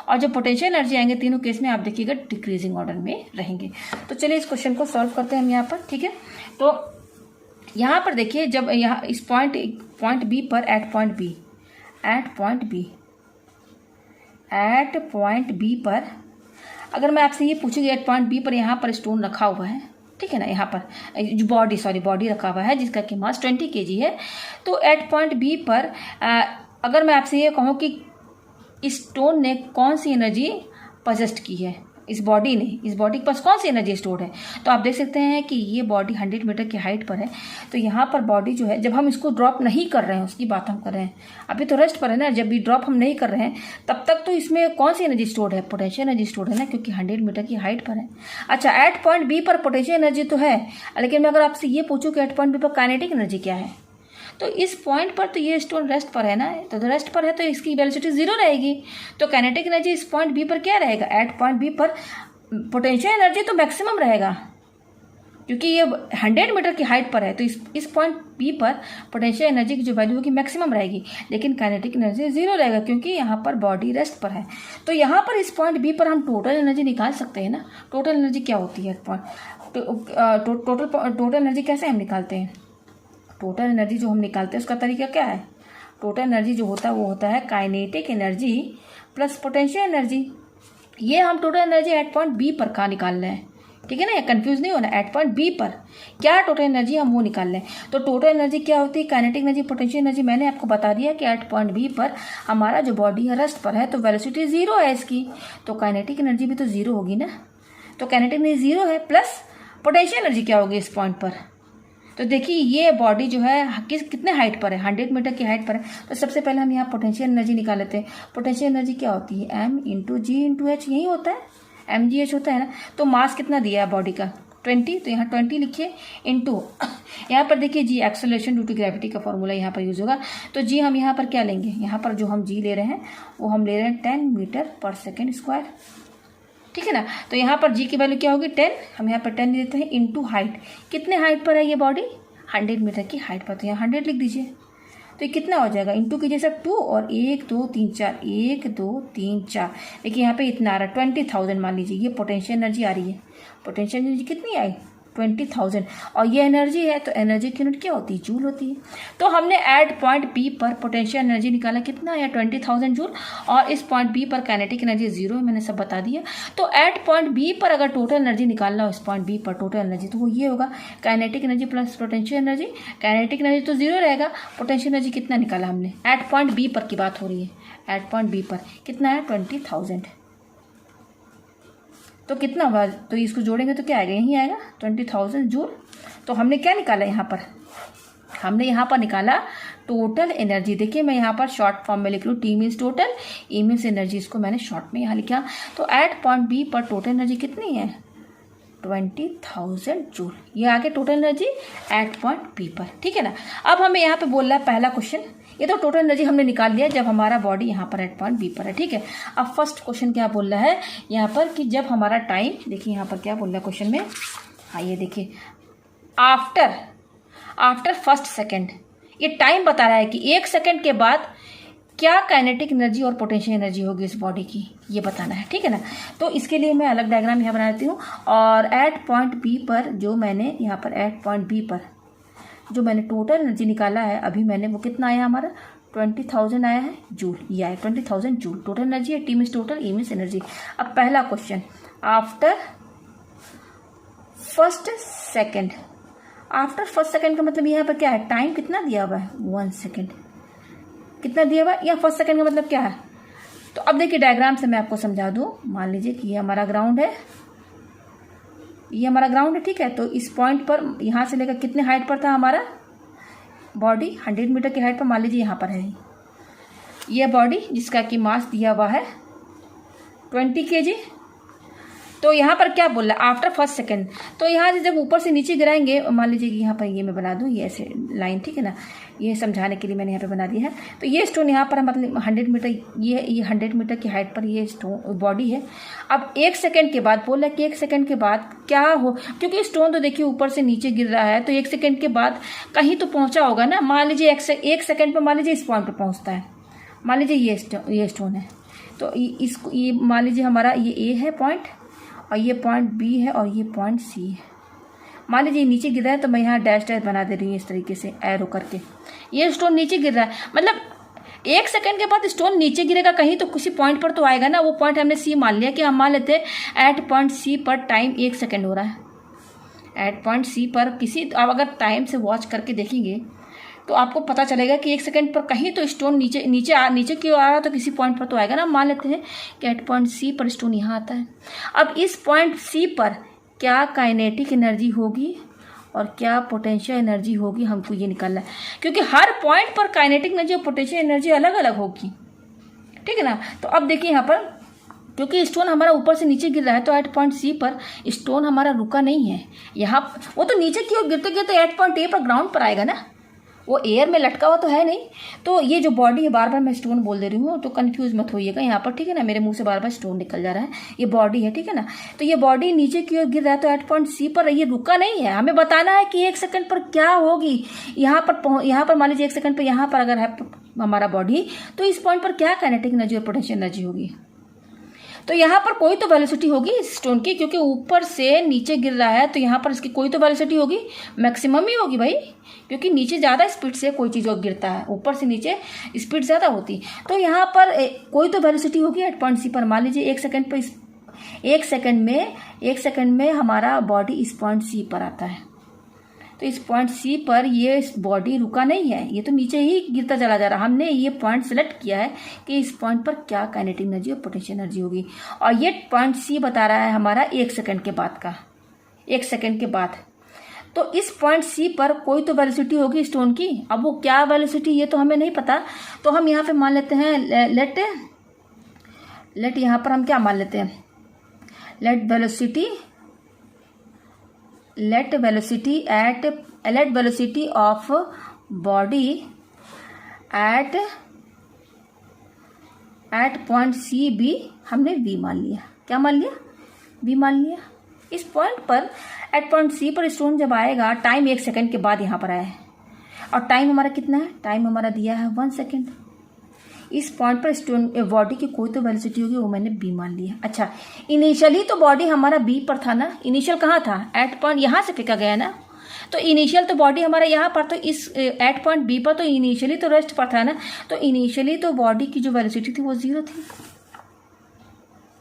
और जो पोटेंशियल एनर्जी आएंगे तीनों केस में आप देखिएगा डिक्रीजिंग ऑर्डर में रहेंगे। तो चलिए इस क्वेश्चन को सॉल्व करते हैं हम यहाँ पर, ठीक है। तो यहाँ पर देखिए, जब यहाँ इस पॉइंट बी पर एट पॉइंट बी पर अगर मैं आपसे ये पूछूंगी एट पॉइंट बी पर यहाँ पर स्टोन रखा हुआ है, ठीक है ना, यहाँ पर जो बॉडी रखा हुआ है जिसका कि मास 20 kg है, तो एट पॉइंट बी पर अगर मैं आपसे ये कहूँ कि इस स्टोन ने कौन सी एनर्जी पजेस्ट की है, इस बॉडी के पास कौन सी एनर्जी स्टोर है, तो आप देख सकते हैं कि ये बॉडी 100 मीटर की हाइट पर है। तो यहाँ पर बॉडी जो है, जब हम इसको ड्रॉप नहीं कर रहे हैं उसकी बात हम कर रहे हैं, अभी तो रेस्ट पर है ना, जब भी ड्रॉप हम नहीं कर रहे हैं तब तक तो इसमें कौन सी एनर्जी स्टोर है, पोटेंशियल एनर्जी स्टोर है ना, क्योंकि 100 मीटर की हाइट पर है। अच्छा, एट पॉइंट बी पर पोटेंशियल एनर्जी तो है, लेकिन मैं अगर आपसे ये पूछूँ कि एट पॉइंट बी पर काइनेटिक एनर्जी क्या है, तो इस पॉइंट पर तो ये स्टोन रेस्ट पर है ना, तो रेस्ट पर है तो इसकी वेलोसिटी 0 रहेगी। तो काइनेटिक एनर्जी इस पॉइंट बी पर क्या रहेगा, एट पॉइंट बी पर पोटेंशियल एनर्जी तो मैक्सिमम रहेगा, क्योंकि ये 100 मीटर की हाइट पर है, तो इस पॉइंट बी पर पोटेंशियल एनर्जी की जो वैल्यू होगी मैक्सिमम रहेगी, लेकिन काइनेटिक एनर्जी 0 रहेगा क्योंकि यहाँ पर बॉडी रेस्ट पर है। तो यहाँ पर इस पॉइंट बी पर हम टोटल एनर्जी निकाल सकते हैं ना। टोटल एनर्जी क्या होती है टोटल एनर्जी कैसे हम निकालते हैं? टोटल एनर्जी जो हम निकालते हैं उसका तरीका क्या है? टोटल एनर्जी जो होता है वो होता है kinetic energy plus potential energy. ये हम total energy at point B पर का निकाल रहे हैं, ठीक है ना, ये कंफ्यूज नहीं होना। एट पॉइंट बी पर क्या टोटल एनर्जी हम वो निकाल लें। तो टोटल एनर्जी क्या होती है? Kinetic energy potential energy. मैंने आपको बता दिया कि एट पॉइंट बी पर हमारा जो बॉडी है रेस्ट पर है, तो वेलोसिटी 0 है इसकी, तो काइनेटिक एनर्जी भी तो 0 होगी ना। तो काइनेटिक एनर्जी 0 है, प्लस पोटेंशियल एनर्जी क्या होगी इस पॉइंट पर? तो देखिए ये बॉडी जो है कितने हाइट पर है? 100 मीटर की हाइट पर है। तो सबसे पहले हम यहाँ पोटेंशियल एनर्जी निकाल लेते हैं। पोटेंशियल एनर्जी क्या होती है? m इंटू जी इंटू एच, यही होता है, mgh होता है ना। तो मास कितना दिया है बॉडी का? 20, तो यहाँ 20 लिखिए इंटू यहाँ पर देखिए जी एक्सेलरेशन ड्यू टू ग्रेविटी का फॉर्मूला यहाँ पर यूज होगा। तो जी हम यहाँ पर क्या लेंगे? यहाँ पर जो हम जी ले रहे हैं वो हम ले रहे हैं 10 मीटर पर सेकेंड स्क्वायर, ठीक है ना। तो यहाँ पर जी की वैल्यू क्या होगी? 10। हम यहाँ पर 10 लेते हैं इंटू हाइट। कितने हाइट पर है ये बॉडी? 100 मीटर की हाइट पर, तो यहाँ 100 लिख दीजिए। तो ये कितना हो जाएगा? इंटू कीजिए सब 2 और 1 2 3 4, 1 2 3 4। देखिए यहाँ पे इतना आ रहा है 20,000 मान लीजिए, ये पोटेंशियल एनर्जी आ रही है। पोटेंशियल एनर्जी कितनी आई? 20,000। और ये एनर्जी है, तो एनर्जी की यूनिट क्या होती है? जूल होती है। तो हमने एट पॉइंट बी पर पोटेंशियल एनर्जी निकाला, कितना आया? 20,000 जूल। और इस पॉइंट बी पर काइनेटिक एनर्जी 0 है, मैंने सब बता दिया। तो एट पॉइंट बी पर अगर टोटल एनर्जी निकालना हो, इस पॉइंट बी पर टोटल एनर्जी, तो वो ये होगा kinetic energy plus potential energy. Kinetic energy तो 0 रहेगा, पोटेंशियल एनर्जी कितना निकाला हमने? एट पॉइंट बी पर की बात हो रही है। एट पॉइंट बी पर कितना है? 20,000। तो कितना होगा? तो इसको जोड़ेंगे तो क्या आएगा? यही आएगा 20,000 जूल। तो हमने क्या निकाला यहाँ पर? हमने यहाँ पर निकाला टोटल एनर्जी। देखिए मैं यहाँ पर शॉर्ट फॉर्म में लिख लूँ, T means total, E means energy, इसको मैंने शॉर्ट में यहाँ लिखा। तो एट पॉइंट बी पर टोटल एनर्जी कितनी है? 20,000 जूल। ये आगे total energy at point B पर, ठीक है ना। अब हमें यहाँ पे बोल रहा है पहला क्वेश्चन, ये तो टोटल एनर्जी हमने निकाल लिया जब हमारा बॉडी यहाँ पर एट पॉइंट बी पर है, ठीक है। अब फर्स्ट क्वेश्चन क्या बोल रहा है यहाँ पर कि जब हमारा टाइम, देखिए यहाँ पर क्या बोल रहा है क्वेश्चन में, हाँ ये देखिए, आफ्टर फर्स्ट सेकेंड, ये टाइम बता रहा है कि 1 सेकेंड के बाद क्या काइनेटिक एनर्जी और पोटेंशियल एनर्जी होगी इस बॉडी की, ये बताना है, ठीक है ना। तो इसके लिए मैं अलग डायग्राम यहाँ बना देती हूँ। और एट पॉइंट बी पर जो मैंने यहाँ पर एट पॉइंट बी पर जो मैंने टोटल एनर्जी निकाला है अभी मैंने, वो कितना आया हमारा? 20,000 आया है जूल। ये आया 20,000 जूल टोटल एनर्जी है। T means total, E means energy. अब पहला question, after first second. After first second का मतलब यहाँ पर क्या है? टाइम कितना दिया हुआ है? 1 सेकेंड। कितना दिया हुआ है? या फर्स्ट सेकेंड का मतलब क्या है? तो अब देखिए डायग्राम से मैं आपको समझा दूँ। मान लीजिए कि ये हमारा ग्राउंड है, ये हमारा ग्राउंड है, ठीक है। तो इस पॉइंट पर यहाँ से लेकर कितने हाइट पर था हमारा बॉडी? 100 मीटर की हाइट पर मान लीजिए यहाँ पर है ये बॉडी, जिसका कि मास दिया हुआ है 20 kg। तो यहाँ पर क्या बोल रहा है? After first second. तो यहाँ से जब ऊपर से नीचे गिराएंगे, मान लीजिए कि यहाँ पर ये मैं बना दूँ ये ऐसे लाइन, ठीक है ना, ये समझाने के लिए मैंने यहाँ पे बना दिया है। तो ये स्टोन यहाँ पर मतलब 100 मीटर, ये 100 मीटर की हाइट पर ये स्टोन बॉडी है। अब 1 सेकेंड के बाद बोल रहा है कि 1 सेकेंड के बाद क्या हो, क्योंकि स्टोन तो देखिए ऊपर से नीचे गिर रहा है, तो 1 सेकेंड के बाद कहीं तो पहुँचा होगा ना। मान लीजिए 1 सेकेंड पर मान लीजिए इस पॉइंट पर पहुँचता है, मान लीजिए ये स्टोन है। तो इसको ये मान लीजिए हमारा ये ए है पॉइंट, और ये पॉइंट बी है, और ये पॉइंट सी है। मान लीजिए नीचे गिर रहा है, तो मैं यहाँ डैश डैश बना दे रही हूँ इस तरीके से एरो करके। ये स्टोन नीचे गिर रहा है, मतलब 1 सेकेंड के बाद स्टोन नीचे गिरेगा कहीं तो किसी पॉइंट पर तो आएगा ना। वो पॉइंट हमने सी मान लिया कि हम मान लेते हैं एट पॉइंट सी पर टाइम 1 सेकेंड हो रहा है। एट पॉइंट सी पर किसी, आप अगर टाइम से वॉच करके देखेंगे तो आपको पता चलेगा कि 1 सेकेंड पर कहीं तो स्टोन नीचे क्यों आ रहा, तो किसी पॉइंट पर तो आएगा ना। मान लेते हैं कि एट पॉइंट सी पर स्टोन यहाँ आता है। अब इस पॉइंट सी पर क्या काइनेटिक एनर्जी होगी और क्या पोटेंशियल एनर्जी होगी, हमको ये निकालना है, क्योंकि हर पॉइंट पर काइनेटिक एनर्जी और पोटेंशियल एनर्जी अलग अलग होगी, ठीक है ना। तो अब देखिए यहाँ पर, क्योंकि स्टोन हमारा ऊपर से नीचे गिर रहा है, तो एट पॉइंट सी पर स्टोन हमारा रुका नहीं है, यहाँ वो तो नीचे की ओर गिरते गिरते एट पॉइंट ए पर ग्राउंड पर आएगा ना। वो एयर में लटका हुआ तो है नहीं। तो ये जो बॉडी है, बार बार मैं स्टोन बोल दे रही हूँ तो कंफ्यूज मत होइएगा यहाँ पर, ठीक है ना। मेरे मुंह से बार बार स्टोन निकल जा रहा है, ये बॉडी है, ठीक है ना। तो ये बॉडी नीचे की ओर गिर रहा है, तो एट पॉइंट सी पर ये रुका नहीं है। हमें बताना है कि 1 सेकंड पर क्या होगी। यहाँ पर मान लीजिए 1 सेकंड पर यहाँ पर अगर है हमारा बॉडी, तो इस पॉइंट पर क्या काइनेटिक एनर्जी और पोटेंशियल एनर्जी होगी। तो यहाँ पर कोई तो वेलोसिटी होगी इस स्टोन की, क्योंकि ऊपर से नीचे गिर रहा है, तो यहाँ पर इसकी कोई तो वेलोसिटी होगी, मैक्सिमम ही होगी भाई, क्योंकि नीचे ज़्यादा स्पीड से कोई चीज़ गिरता है, ऊपर से नीचे स्पीड ज़्यादा होती। तो यहाँ पर कोई तो वेलोसिटी होगी एट पॉइंट सी पर। मान लीजिए 1 सेकंड पर 1 सेकंड में हमारा बॉडी इस पॉइंट सी पर आता है। तो इस पॉइंट सी पर ये बॉडी रुका नहीं है, ये तो नीचे ही गिरता चला जा रहा है। हमने ये पॉइंट सेलेक्ट किया है कि इस पॉइंट पर क्या काइनेटिक एनर्जी और पोटेंशियल एनर्जी होगी, और ये पॉइंट सी बता रहा है हमारा 1 सेकंड के बाद का, 1 सेकंड के बाद। तो इस पॉइंट सी पर कोई तो वेलोसिटी होगी स्टोन की। अब वो क्या वेलोसिटी ये तो हमें नहीं पता, तो हम यहाँ पे मान लेते हैं लेट यहाँ पर हम क्या मान लेते हैं, let velocity of body at point C B, हमने वी मान लिया। क्या मान लिया? वी मान लिया। इस पॉइंट पर एट पॉइंट सी पर स्टोन जब आएगा, टाइम 1 सेकंड के बाद यहाँ पर आया है, और टाइम हमारा कितना है, टाइम हमारा दिया है 1 सेकंड। इस पॉइंट पर स्टोन बॉडी की कोई तो वेलोसिटी होगी, वो मैंने बी मान लिया। अच्छा, इनिशियली तो बॉडी हमारा बी पर था ना, इनिशियल कहाँ था, एट पॉइंट यहाँ से फेंका गया ना, तो इनिशियल तो बॉडी हमारा यहाँ पर, तो इस एट पॉइंट बी पर तो इनिशियली तो रेस्ट पर था ना, तो इनिशियली तो बॉडी की जो वेलोसिटी थी वो 0 थी,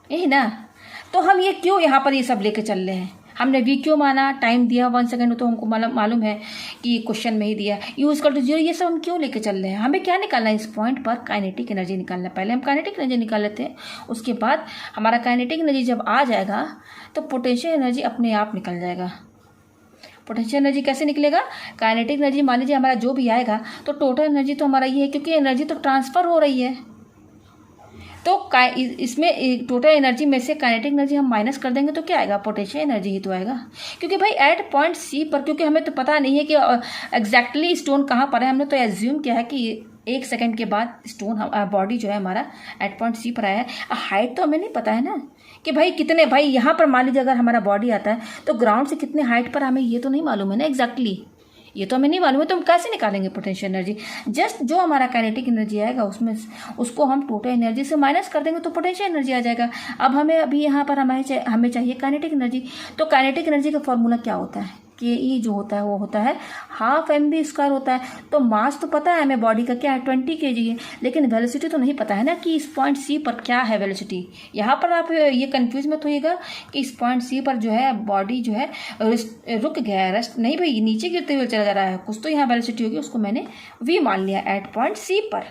यही ना। तो हम ये क्यों यहाँ पर ये सब लेके चल रहे हैं, हमने वी क्यों माना, टाइम दिया 1 सेकंड, तो हमको मालूम है कि क्वेश्चन में ही दिया यूज कर 0, ये सब हम क्यों लेके चल रहे हैं। हमें क्या निकालना है इस पॉइंट पर, काइनेटिक एनर्जी निकालना है। पहले हम काइनेटिक एनर्जी निकाल लेते हैं, उसके बाद हमारा काइनेटिक एनर्जी जब आ जाएगा तो पोटेंशियल एनर्जी अपने आप निकल जाएगा। पोटेंशियल एनर्जी कैसे निकलेगा, काइनेटिक एनर्जी मान लीजिए हमारा जो भी आएगा, तो टोटल एनर्जी तो हमारा ये है, क्योंकि एनर्जी तो ट्रांसफर हो रही है, तो इसमें टोटल एनर्जी में से काइनेटिक एनर्जी हम माइनस कर देंगे तो क्या आएगा, पोटेंशियल एनर्जी ही तो आएगा। क्योंकि भाई एट पॉइंट सी पर, क्योंकि हमें तो पता नहीं है कि एग्जैक्टली स्टोन कहाँ पर है, हमने तो एज्यूम किया है कि 1 सेकंड के बाद स्टोन बॉडी जो है हमारा एट पॉइंट सी पर आया है। हाइट तो हमें नहीं पता है ना कि भाई कितने, भाई यहाँ पर मान लीजिए अगर हमारा बॉडी आता है तो ग्राउंड से कितने हाइट पर, हमें ये तो नहीं मालूम है ना एग्जैक्टली, ये तो हमें नहीं मालूम है, तो हम कैसे निकालेंगे पोटेंशियल एनर्जी। जस्ट जो हमारा काइनेटिक एनर्जी आएगा उसमें उसको हम टोटल एनर्जी से माइनस कर देंगे तो पोटेंशियल एनर्जी आ जाएगा। अब हमें अभी यहाँ पर हमें चाहिए काइनेटिक एनर्जी। तो काइनेटिक एनर्जी का फॉर्मूला क्या होता है, कि ई जो होता है वो होता है हाफ mv² होता है। तो मास तो पता है हमें बॉडी का क्या है, 20 kg है, लेकिन वेलोसिटी तो नहीं पता है ना कि इस पॉइंट सी पर क्या है वेलोसिटी। यहाँ पर आप ये कंफ्यूज मत होइएगा कि इस पॉइंट सी पर जो है बॉडी जो है रुक गया है, रेस्ट नहीं भाई, नीचे गिरते हुए चला जा रहा है, कुछ तो यहाँ वेलोसिटी होगी, उसको मैंने v मान लिया एट पॉइंट सी पर।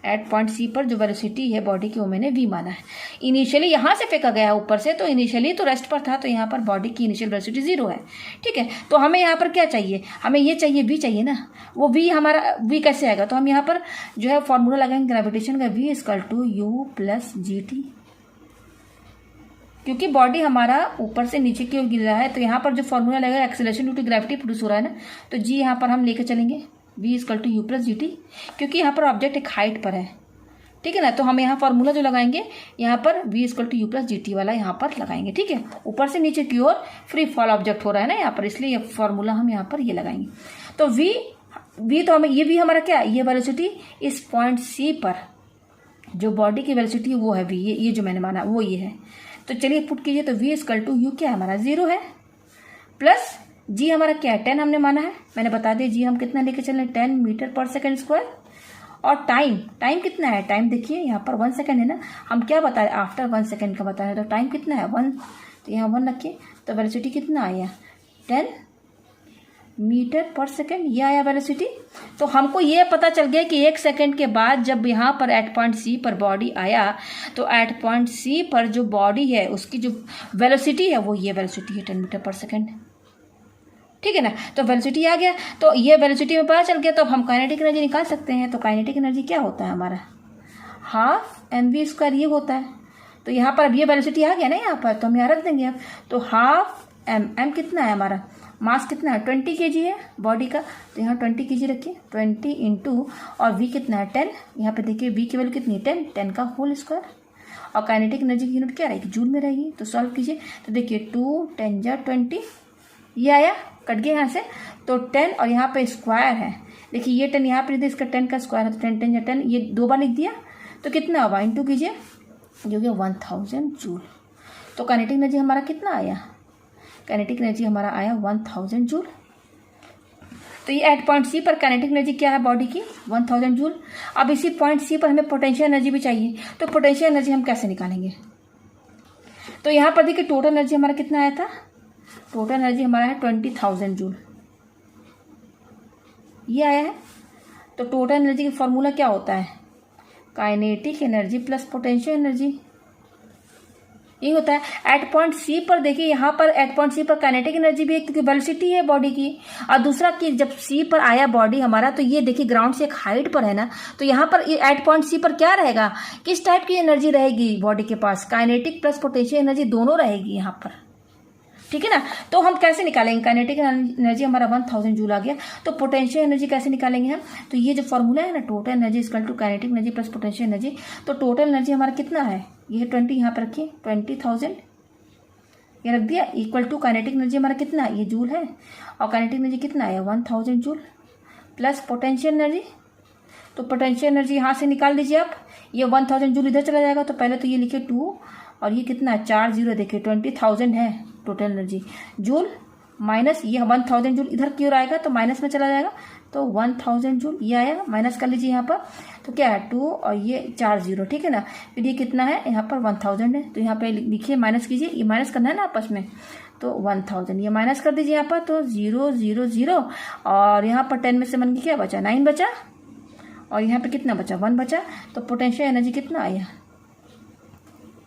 एट पॉइंट सी पर जो वेलोसिटी है बॉडी की वो मैंने v माना है। इनिशियली यहाँ से फेंका गया है ऊपर से, तो इनिशियली तो रेस्ट पर था, तो यहाँ पर बॉडी की इनिशियल वेलोसिटी 0 है, ठीक है। तो हमें यहाँ पर क्या चाहिए, हमें ये चाहिए v चाहिए ना, वो v हमारा v कैसे आएगा, तो हम यहाँ पर जो है फॉर्मूला लगाएंगे ग्रेविटेशन का, v = u + gt, क्योंकि बॉडी हमारा ऊपर से नीचे की ओर गिर रहा है, तो यहाँ पर जो फॉर्मूला लगेगा acceleration due to gravity produce हो रहा है ना, तो g यहाँ पर हम लेके चलेंगे v = u + gt, क्योंकि यहाँ पर ऑब्जेक्ट एक हाइट पर है, ठीक है ना। तो हम यहाँ फॉर्मूला जो लगाएंगे यहाँ पर v = u + gt वाला यहाँ पर लगाएंगे, ठीक है। ऊपर से नीचे की ओर फ्री फॉल ऑब्जेक्ट हो रहा है ना यहाँ पर, इसलिए ये फॉर्मूला हम यहाँ पर ये लगाएंगे। तो v तो हमें ये v हमारा क्या है, ये वेलोसिटी इस पॉइंट c पर जो बॉडी की वेलोसिटी है वो है v, ये जो मैंने माना वो ये है। तो चलिए पुट कीजिए, तो v = u क्या है हमारा 0 है, प्लस g हमारा क्या है 10 हमने माना है, मैंने बता दिया g हम कितना लेके चल रहे हैं 10 मीटर/सेकंड²। और टाइम कितना है, टाइम देखिए यहाँ पर 1 सेकंड है ना, हम क्या बता रहे आफ्टर 1 सेकंड का बता रहे, तो टाइम कितना है 1, तो यहाँ 1 रखिए, तो वेलोसिटी कितना आया 10 मीटर/सेकंड, ये आया वेलोसिटी। तो हमको ये पता चल गया कि 1 सेकंड के बाद जब यहाँ पर एट पॉइंट सी पर बॉडी आया, तो एट पॉइंट सी पर जो बॉडी है उसकी जो वेलोसिटी है वो ये वेलोसिटी है 10 मीटर/सेकंड, ठीक है ना। तो वेलोसिटी आ गया, तो ये वेलोसिटी में पता चल गया, तो अब हम काइनेटिक एनर्जी निकाल सकते हैं। तो काइनेटिक एनर्जी क्या होता है हमारा, हाफ mv² ये होता है। तो यहाँ पर अब ये वेलोसिटी आ गया ना यहाँ पर, तो हम यहाँ रख देंगे अब, तो हाफ एम कितना है हमारा, मास कितना है 20 kg है बॉडी का, तो यहाँ 20 kg रखिए, 20 इंटू और वी कितना है 10, यहाँ पे देखिए वी की वैल्यू कितनी है 10 का होल स्क्वायर, और काइनेटिक एनर्जी की यूनिट क्या रहेगी, जूल में रहेगी। तो सॉल्व कीजिए, तो देखिए 2 10 जा 20, ये आया, कट गया यहाँ से, तो 10 और यहाँ पे स्क्वायर है, देखिए ये 10 यहाँ पे दे, इसका 10 का स्क्वायर है, तो 10 10 जा 10, ये 2 बार लिख दिया, तो कितना होगा इंटू कीजिए, जो कि 1000 जूल। तो काइनेटिक एनर्जी हमारा कितना आया, काइनेटिक एनर्जी हमारा आया 1000 जूल। तो ये एट पॉइंट सी पर काइनेटिक एनर्जी क्या है बॉडी की, 1000 जूल। अब इसी पॉइंट सी पर हमें पोटेंशियल एनर्जी भी चाहिए, तो पोटेंशियल एनर्जी हम कैसे निकालेंगे, तो यहाँ पर देखिए टोटल एनर्जी हमारा कितना आया था, टोटल एनर्जी हमारा है 20,000 जूल, ये आया है। तो टोटल एनर्जी का फॉर्मूला क्या होता है, kinetic energy plus potential energy, ये होता है। एट पॉइंट सी पर देखिए, यहाँ पर एट पॉइंट सी पर काइनेटिक एनर्जी भी है क्योंकि वेलोसिटी है बॉडी की, और दूसरा कि जब सी पर आया बॉडी हमारा, तो ये देखिए ग्राउंड से एक हाइट पर है ना, तो यहाँ पर एट पॉइंट सी पर क्या रहेगा, किस टाइप की एनर्जी रहेगी बॉडी के पास, काइनेटिक प्लस पोटेंशियल एनर्जी दोनों रहेगी यहाँ पर, ठीक है ना। तो हम कैसे निकालेंगे, काइनेटिक एनर्जी हमारा 1000 जूल आ गया, तो पोटेंशियल एनर्जी कैसे निकालेंगे हम, तो ये जो फॉर्मूला है ना, total energy equal to kinetic energy plus potential energy, तो टोटल एनर्जी हमारा कितना है, ये 20 यहाँ पर रखिए, 20,000 ये रख दिया, इक्वल टू काइनेटिक एनर्जी हमारा कितना है, ये जूल है, और काइनेटिक एनर्जी कितना है 1000 जूल प्लस पोटेंशियल एनर्जी, तो पोटेंशियल एनर्जी यहाँ से निकाल दीजिए आप, ये 1000 जूल इधर चला जाएगा, तो पहले तो ये लिखिए 2 और ये कितना है 4 0, देखिए 20,000 है टोटल एनर्जी जूल, माइनस ये 1000 जूल इधर की ओर आएगा तो माइनस में चला जाएगा, तो 1000 जूल ये आया, माइनस कर लीजिए यहाँ पर, तो क्या है 2 और ये 4 0, ठीक है ना। फिर ये कितना है यहाँ पर 1000 है, तो यहाँ पे लिखिए माइनस कीजिए, ये माइनस करना है ना आपस में, तो 1000 ये माइनस कर दीजिए यहाँ पर, तो 0 0 0, और यहाँ पर 10 में से मन की क्या बचा 9 बचा, और यहाँ पे कितना बचा 1 बचा, तो पोटेंशियल एनर्जी कितना आया,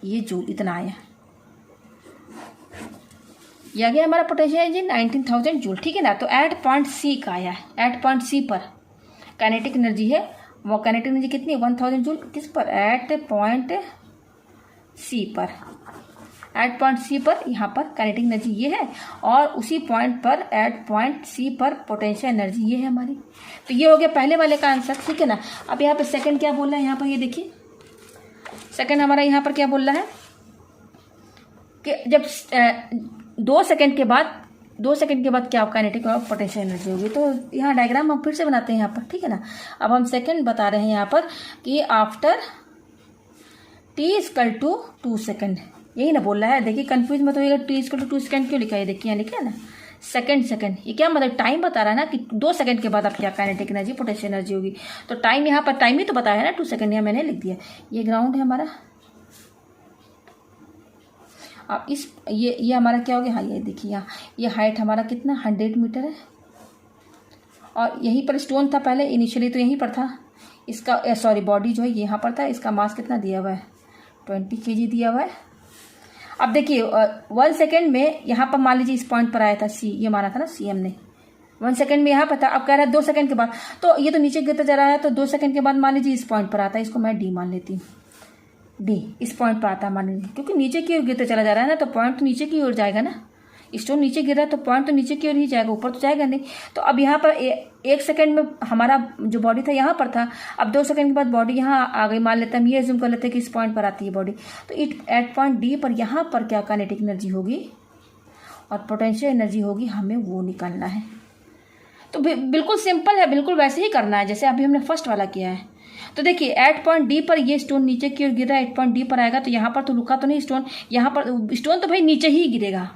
ये जूल इतना आया, ये आ गया हमारा पोटेंशियल एनर्जी 19,000 जूल, ठीक है ना। तो एट पॉइंट सी का आया है, एट पॉइंट सी पर काइनेटिक एनर्जी है, वो काइनेटिक एनर्जी कितनी है 1000 जूल, किस पर, एट पॉइंट सी पर, एट पॉइंट सी पर यहाँ पर काइनेटिक एनर्जी ये है, और उसी पॉइंट पर एट पॉइंट सी पर पोटेंशियल एनर्जी ये है हमारी। तो ये हो गया पहले वाले का आंसर, ठीक है ना। अब यहाँ पे सेकंड क्या बोल रहा है, यहाँ पर ये देखिए सेकंड हमारा यहाँ पर क्या बोल रहा है कि जब 2 सेकंड के बाद क्या काइनेटिक और पोटेंशियल एनर्जी होगी। तो यहाँ डायग्राम हम फिर से बनाते हैं यहाँ पर, ठीक है ना। अब हम सेकंड बता रहे हैं यहाँ पर कि आफ्टर t = 2 सेकंड, यही ना बोल रहा है। देखिए कंफ्यूज मत होइएगा, t = 2 सेकंड क्यों लिखा है, देखिए यहाँ लिखा है ना सेकंड, ये क्या मतलब टाइम बता रहा है ना कि 2 सेकंड के बाद आप क्या काइनेटिक एनर्जी पोटेंशियल एनर्जी होगी। तो टाइम यहाँ पर टाइम ही तो बताया है ना 2 सेकंड, यहाँ मैंने लिख दिया। ये ग्राउंड है हमारा, अब इस ये हमारा क्या हो गया, हाँ ये देखिए यहाँ ये हाइट हमारा कितना 100 मीटर है, और यहीं पर स्टोन था पहले इनिशियली, तो यहीं पर था इसका सॉरी बॉडी जो है यहाँ पर था, इसका मास कितना दिया हुआ है 20 kg दिया हुआ है। अब देखिए 1 सेकेंड में यहाँ पर मान लीजिए इस पॉइंट पर आया था सी, ये माना था ना सी हमने 1 सेकेंड में यहाँ पर था। अब कह रहा है 2 सेकेंड के बाद, तो ये तो नीचे गिरता जा रहा है, तो 2 सेकेंड के बाद मान लीजिए इस पॉइंट पर आता है, इसको मैं डी मान लेती हूँ, डी इस पॉइंट पर आता है मान लीजिए, क्योंकि नीचे की ओर गिरता चला जा रहा है ना, तो पॉइंट तो नीचे की ओर जाएगा ना, स्टोन नीचे गिर रहा है तो पॉइंट तो नीचे की ओर ही जाएगा, ऊपर तो जाएगा नहीं। तो अब यहाँ पर 1 सेकंड में हमारा जो बॉडी था यहाँ पर था, अब 2 सेकंड के बाद बॉडी यहाँ आ गई, मान लेते हैं हम ये एज्यूम कर लेते हैं कि इस पॉइंट पर आती है बॉडी, तो एट पॉइंट डी पर यहाँ पर क्या काइनेटिक एनर्जी होगी और पोटेंशियल एनर्जी होगी, हमें वो निकालना है। तो बिल्कुल सिंपल है, बिल्कुल वैसे ही करना है जैसे अभी हमने फर्स्ट वाला किया है। तो देखिए एट पॉइंट डी पर ये स्टोन नीचे की ओर गिर रहा है, एट पॉइंट डी पर आएगा तो यहाँ पर तो रुका तो नहीं स्टोन, यहाँ पर स्टोन तो भाई नीचे ही गिरेगा,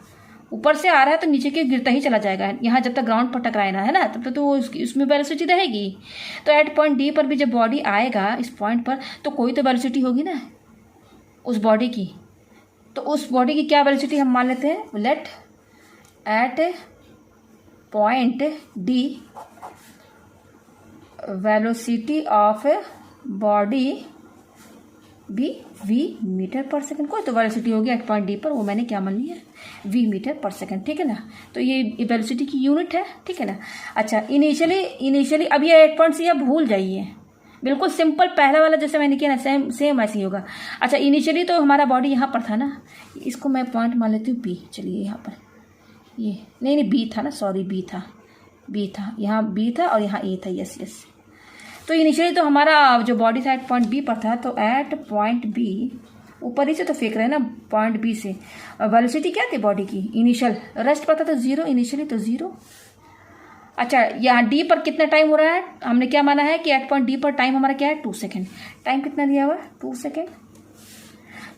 ऊपर से आ रहा है तो नीचे की गिरता ही चला जाएगा, यहाँ जब तक ग्राउंड पर टकराए ना है ना, तब तक तो उसमें वेलोसिटी रहेगी। तो एट पॉइंट डी पर भी जब बॉडी आएगा इस पॉइंट पर, तो कोई तो वेलोसिटी होगी ना उस बॉडी की। तो उस बॉडी की क्या वेलोसिटी हम मान लेते हैं, let at point D velocity of body B V metre per second, कोई तो वेलोसिटी होगी एट पॉइंट डी पर, वो मैंने क्या मान लिया वी मीटर पर सेकंड, ठीक है ना। तो ये वेलोसिटी की यूनिट है, ठीक है ना। अच्छा इनिशियली अब ये एट पॉइंट से आप भूल जाइए, बिल्कुल सिंपल पहला वाला जैसे मैंने किया ना सेम ऐसे ही होगा। अच्छा इनिशियली तो हमारा बॉडी यहाँ पर था ना, इसको मैं पॉइंट मान लेती हूँ पी, चलिए यहाँ पर ये नहीं बी था ना, सॉरी बी था, यहाँ बी था और यहाँ ए था। Yes yes. तो इनिशियली तो हमारा जो बॉडी था एट पॉइंट बी पर था, तो एट पॉइंट बी ऊपर ही से तो फेंक रहे हैं ना पॉइंट बी से। वेलोसिटी क्या थी बॉडी की इनिशियल, रेस्ट पता था 0, इनिशियली तो 0। अच्छा, यहाँ डी पर कितना टाइम हो रहा है, हमने क्या माना है कि एट पॉइंट डी पर टाइम हमारा क्या है 2 सेकेंड। टाइम कितना दिया हुआ है 2 सेकेंड।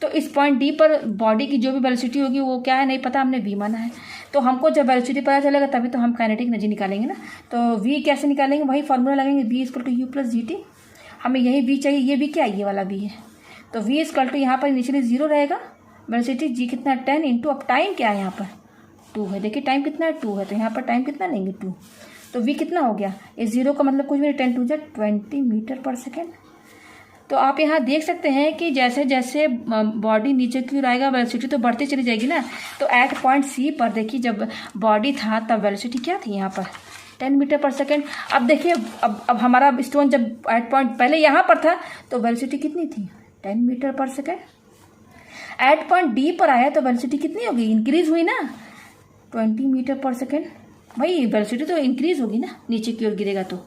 तो इस पॉइंट डी पर बॉडी की जो भी वेलोसिटी होगी वो क्या है नहीं पता, हमने वी माना है। तो हमको जब वेलोसिटी पता चलेगा तभी तो हम काइनेटिक एनर्जी निकालेंगे ना। तो वी कैसे निकालेंगे, वही फॉर्मूला लगेंगे, V equal to U plus G T. हमें यही वी चाहिए, ये वी क्या है, ये वाला वी है। तो वी इक्वल टू यहाँ पर इनिशियली 0 रहेगा, वेलोसिटी जी कितना 10 इंटू, अब टाइम क्या है यहाँ पर 2 है। देखिए टाइम कितना है 2 है, तो यहाँ पर टाइम कितना लेंगे 2। तो वी कितना हो गया, ये 0 का मतलब कुछ भी नहीं, 10 टू 20 मीटर पर सेकेंड। तो आप यहाँ देख सकते हैं कि जैसे जैसे बॉडी नीचे की ओर आएगा वेलोसिटी तो बढ़ती चली जाएगी ना। तो एट पॉइंट सी पर देखिए जब बॉडी था तब वेलोसिटी क्या थी यहाँ पर 10 मीटर पर सेकेंड। अब देखिए अब हमारा स्टोन जब एट पॉइंट पहले यहाँ पर था तो वेलोसिटी कितनी थी 10 मीटर पर सेकेंड। एट पॉइंट डी पर आया तो वेलोसिटी कितनी होगी, इंक्रीज हुई ना 20 मीटर पर सेकेंड। भाई वेलोसिटी तो इंक्रीज होगी ना, नीचे की ओर गिरेगा तो।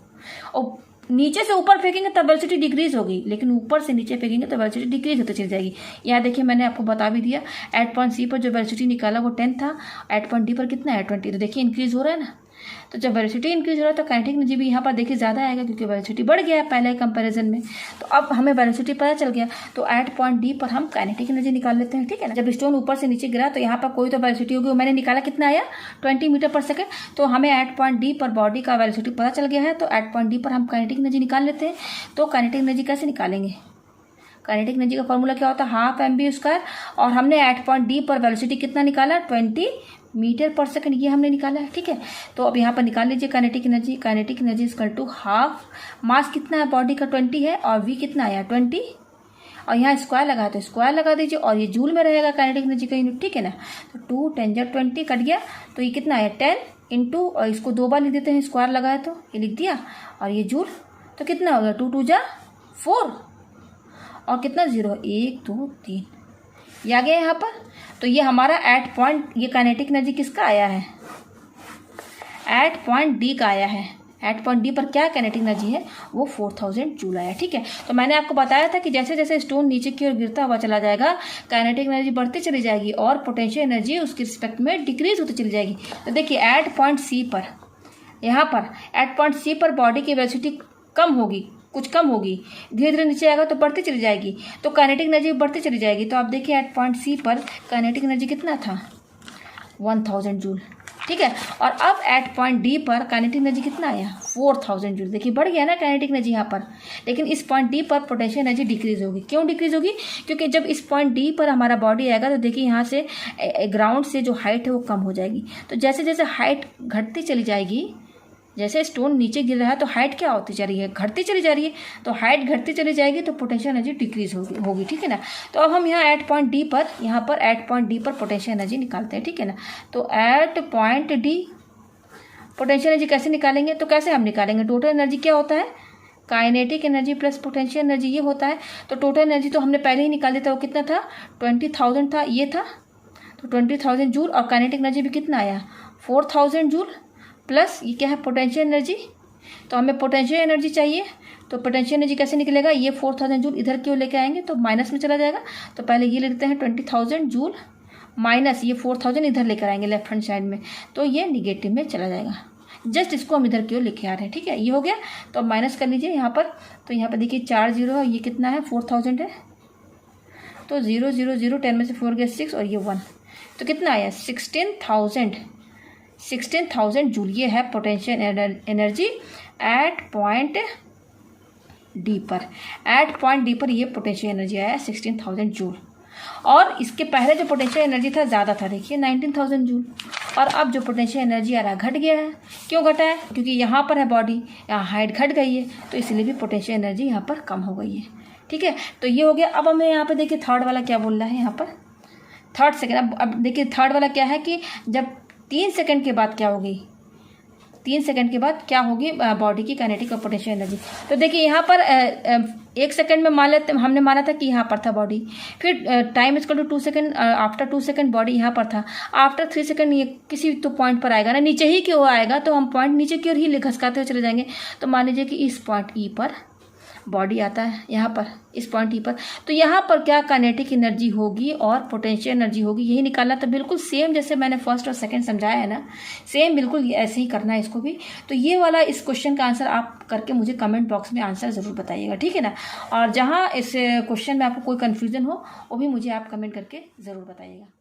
और नीचे से ऊपर फेंकेंगे तब वेलोसिटी डिक्रीज होगी, लेकिन ऊपर से नीचे फेंकेंगे तो वेलोसिटी डिक्रीज होती चली जाएगी। यहाँ देखिए मैंने आपको बता भी दिया, एट पॉइंट सी पर जो वेलोसिटी निकाला वो 10 था, एट पॉइंट डी पर कितना है 20। तो देखिए इंक्रीज हो रहा है ना। तो जब वेलोसिटी इंक्रीज हो रहा है तो काइनेटिक एनर्जी भी यहाँ पर देखिए ज़्यादा आएगा, क्योंकि वेलोसिटी बढ़ गया है पहले कंपैरिजन में। तो अब हमें वेलोसिटी पता चल गया, तो एट पॉइंट डी पर हम काइनेटिक एनर्जी निकाल लेते हैं, ठीक है ना। जब स्टोन ऊपर से नीचे गिरा तो यहाँ पर कोई तो वेलोसिटी होगी, मैंने निकाला कितना आया 20 मीटर पर सेकेंड। तो हमें एट पॉइंट डी पर बॉडी का वेलोसिटी पता चल गया है, तो एट पॉइंट डी पर हम काइनेटिक एनर्जी निकाल लेते हैं। तो काइनेटिक एनर्जी कैसे निकालेंगे, काइनेटिक एनर्जी का फॉर्मूला क्या होता है, हाफ mv²। और हमने एट पॉइंट डी पर वेलोसिटी कितना निकाला 20 मीटर पर सेकंड, ये हमने निकाला है, ठीक है। तो अब यहाँ पर निकाल लीजिए kinetic energy. Kinetic energy equal to half, mass कितना है बॉडी का 20 है और वी कितना आया 20, और यहाँ स्क्वायर लगा तो स्क्वायर लगा दीजिए, और ये जूल में रहेगा काइनेटिक एनर्जी का यूनिट, ठीक है ना। तो 2 10 20 कट गया, तो ये कितना आया 10 इंटू, और इसको 2 बार लिख देते हैं, स्क्वायर लगाया तो ये लिख दिया, और ये जूल तो कितना हो गया 2 2 4, और कितना 0 1 2 3 ये आ गया यहाँ पर। तो ये हमारा एट पॉइंट, ये काइनेटिक एनर्जी किसका आया है, एट पॉइंट डी का आया है। एट पॉइंट डी पर क्या काइनेटिक एनर्जी है, वो 4000 जूल आया, ठीक है। तो मैंने आपको बताया था कि जैसे जैसे स्टोन नीचे की ओर गिरता हुआ चला जाएगा काइनेटिक एनर्जी बढ़ती चली जाएगी और पोटेंशियल एनर्जी उसके रिस्पेक्ट में डिक्रीज होती चली जाएगी। तो देखिए एट पॉइंट सी पर, यहाँ पर एट पॉइंट सी पर बॉडी की वेलोसिटी कम होगी, कुछ कम होगी, धीरे धीरे नीचे आएगा तो बढ़ती चली जाएगी, तो काइनेटिक एनर्जी बढ़ती चली जाएगी। तो आप देखिए एट पॉइंट सी पर काइनेटिक एनर्जी कितना था 1000 जूल, ठीक है। और अब एट पॉइंट डी पर काइनेटिक एनर्जी कितना आया 4000 जूल। देखिए बढ़ गया ना काइनेटिक एनर्जी यहाँ पर, लेकिन इस पॉइंट डी पर पोटेंशियल एनर्जी डिक्रीज होगी। क्यों डिक्रीज होगी, क्योंकि जब इस पॉइंट डी पर हमारा बॉडी आएगा तो देखिए यहाँ से ग्राउंड से जो हाइट है वो कम हो जाएगी। तो जैसे जैसे हाइट घटती चली जाएगी, जैसे स्टोन नीचे गिर रहा है तो हाइट क्या होती जा रही है, घटती चली जा रही है। तो हाइट घटती चली जाएगी तो पोटेंशियल एनर्जी डिक्रीज होगी, ठीक है ना। तो अब हम यहाँ एट पॉइंट डी पर, यहाँ पर एट पॉइंट डी पर पोटेंशियल एनर्जी निकालते हैं, ठीक है ना। तो at point D potential energy कैसे निकालेंगे, तो कैसे हम निकालेंगे, टोटल एनर्जी क्या होता है kinetic energy plus potential energy, ये होता है। तो टोटल एनर्जी तो हमने पहले ही निकाल दिया था, वो कितना था 20000 था, ये था तो 20000 जूल, और काइनेटिक एनर्जी भी कितना आया 4000 जूल, प्लस ये क्या है पोटेंशियल एनर्जी। तो हमें पोटेंशियल एनर्जी चाहिए, तो पोटेंशियल एनर्जी कैसे निकलेगा, ये 4000 जूल इधर क्यों लेके आएंगे तो माइनस में चला जाएगा। तो पहले ये लिखते हैं 20000 जूल माइनस ये 4000 इधर लेकर आएंगे लेफ्ट हैंड साइड में, तो ये निगेटिव में चला जाएगा। जस्ट इसको हम इधर क्यों लेके आ रहे हैं, ठीक है। ये हो गया, तो माइनस कर लीजिए यहाँ पर। तो यहाँ पर देखिए 4 0 है, ये कितना है 4000 है, तो 0 0 0 10 में से 4 गया 6 और ये 1, तो कितना आया 16000 जूल। ये है potential energy at point D पर। एट पॉइंट डी पर ये पोटेंशियल एनर्जी आया 16000 जूल, और इसके पहले जो पोटेंशियल एनर्जी था ज़्यादा था, देखिए 19000 जूल। और अब जो पोटेंशियल एनर्जी आ रहा है घट गया है। क्यों घटा है, क्योंकि यहाँ पर है बॉडी, यहाँ हाइट घट गई है, तो इसलिए भी पोटेंशियल एनर्जी यहाँ पर कम हो गई है, ठीक है। तो ये हो गया। अब हमें यहाँ पर देखिए थर्ड वाला क्या बोल रहा है, यहाँ पर थर्ड सेकेंड। अब देखिए थर्ड वाला क्या है कि जब 3 सेकंड के बाद क्या होगी, 3 सेकंड के बाद क्या होगी बॉडी की काइनेटिक और पोटेंशियल एनर्जी। तो देखिए यहाँ पर 1 सेकंड में मान लेते, हमने माना था कि यहाँ पर था बॉडी, फिर time equal to 2 second, after 2 second body यहाँ पर था, आफ्टर 3 सेकंड ये किसी तो पॉइंट पर आएगा ना, नीचे ही क्यों आएगा, तो हम पॉइंट नीचे की ओर ही घसकाते हुए चले जाएंगे। तो मान लीजिए कि इस पॉइंट ई पर बॉडी आता है, यहाँ पर इस पॉइंट ई पर, तो यहाँ पर क्या काइनेटिक एनर्जी होगी और पोटेंशियल एनर्जी होगी, यही निकालना। तो बिल्कुल सेम जैसे मैंने फर्स्ट और सेकंड समझाया है ना, सेम बिल्कुल ऐसे ही करना है इसको भी। तो ये वाला इस क्वेश्चन का आंसर आप करके मुझे कमेंट बॉक्स में आंसर ज़रूर बताइएगा, ठीक है ना। और जहाँ इस क्वेश्चन में आपको कोई कन्फ्यूज़न हो वो भी मुझे आप कमेंट करके ज़रूर बताइएगा।